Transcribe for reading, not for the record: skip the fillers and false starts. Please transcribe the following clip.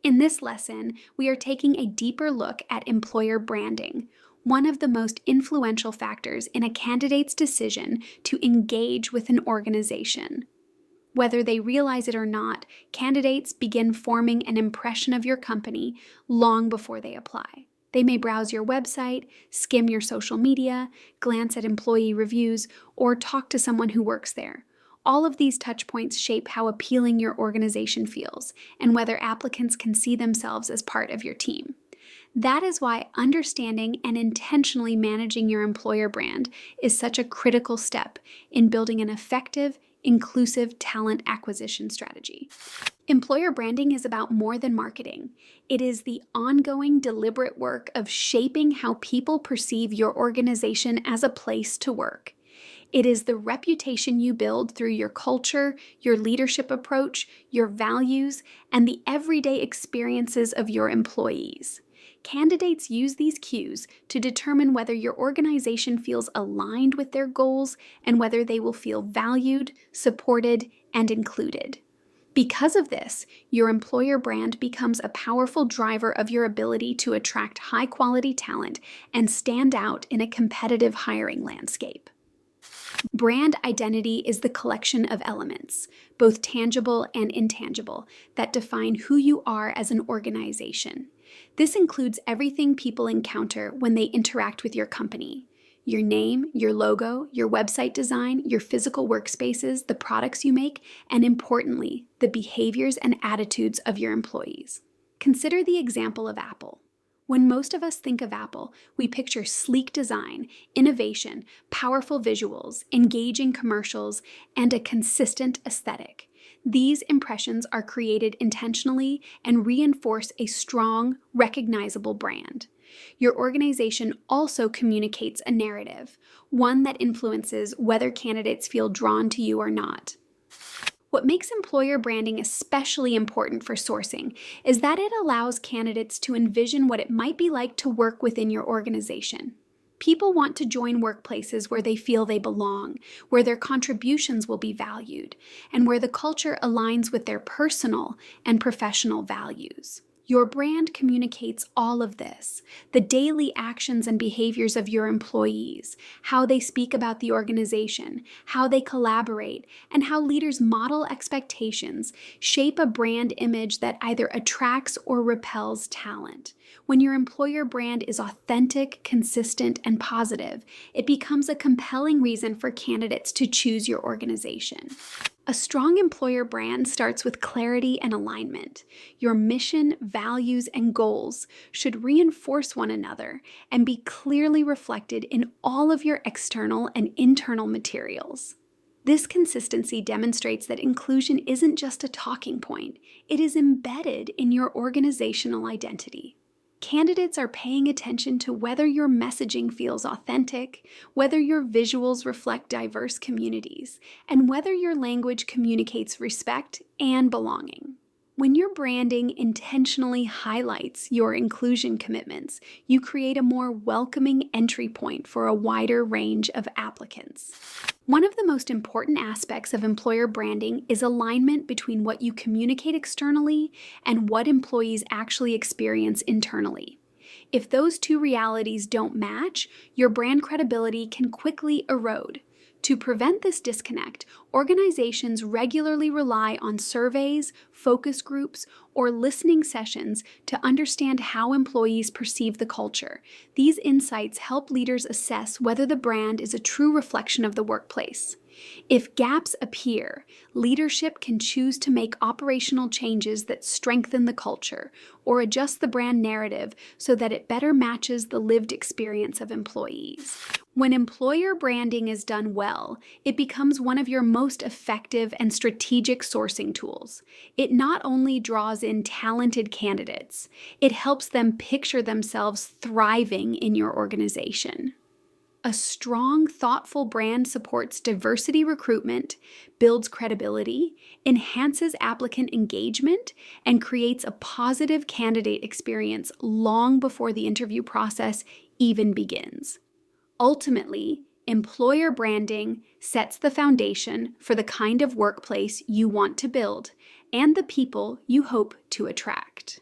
In this lesson, we are taking a deeper look at employer branding, one of the most influential factors in a candidate's decision to engage with an organization. Whether they realize it or not, candidates begin forming an impression of your company long before they apply. They may browse your website, skim your social media, glance at employee reviews, or talk to someone who works there. All of these touchpoints shape how appealing your organization feels and whether applicants can see themselves as part of your team. That is why understanding and intentionally managing your employer brand is such a critical step in building an effective, inclusive talent acquisition strategy. Employer branding is about more than marketing. It is the ongoing, deliberate work of shaping how people perceive your organization as a place to work. It is the reputation you build through your culture, your leadership approach, your values, and the everyday experiences of your employees. Candidates use these cues to determine whether your organization feels aligned with their goals and whether they will feel valued, supported, and included. Because of this, your employer brand becomes a powerful driver of your ability to attract high-quality talent and stand out in a competitive hiring landscape. Brand identity is the collection of elements, both tangible and intangible, that define who you are as an organization. This includes everything people encounter when they interact with your company. Your name, your logo, your website design, your physical workspaces, the products you make, and importantly, the behaviors and attitudes of your employees. Consider the example of Apple. When most of us think of Apple, we picture sleek design, innovation, powerful visuals, engaging commercials, and a consistent aesthetic. These impressions are created intentionally and reinforce a strong, recognizable brand. Your organization also communicates a narrative, one that influences whether candidates feel drawn to you or not. What makes employer branding especially important for sourcing is that it allows candidates to envision what it might be like to work within your organization. People want to join workplaces where they feel they belong, where their contributions will be valued, and where the culture aligns with their personal and professional values. Your brand communicates all of this, the daily actions and behaviors of your employees, how they speak about the organization, how they collaborate, and how leaders model expectations shape a brand image that either attracts or repels talent. When your employer brand is authentic, consistent, and positive, it becomes a compelling reason for candidates to choose your organization. A strong employer brand starts with clarity and alignment. Your mission, values, and goals should reinforce one another and be clearly reflected in all of your external and internal materials. This consistency demonstrates that inclusion isn't just a talking point, it is embedded in your organizational identity. Candidates are paying attention to whether your messaging feels authentic, whether your visuals reflect diverse communities, and whether your language communicates respect and belonging. When your branding intentionally highlights your inclusion commitments, you create a more welcoming entry point for a wider range of applicants. One of the most important aspects of employer branding is alignment between what you communicate externally and what employees actually experience internally. If those two realities don't match, your brand credibility can quickly erode. To prevent this disconnect, organizations regularly rely on surveys, focus groups, or listening sessions to understand how employees perceive the culture. These insights help leaders assess whether the brand is a true reflection of the workplace. If gaps appear, leadership can choose to make operational changes that strengthen the culture or adjust the brand narrative so that it better matches the lived experience of employees. When employer branding is done well, it becomes one of your most effective and strategic sourcing tools. It not only draws in talented candidates, it helps them picture themselves thriving in your organization. A strong, thoughtful brand supports diversity recruitment, builds credibility, enhances applicant engagement, and creates a positive candidate experience long before the interview process even begins. Ultimately, employer branding sets the foundation for the kind of workplace you want to build and the people you hope to attract.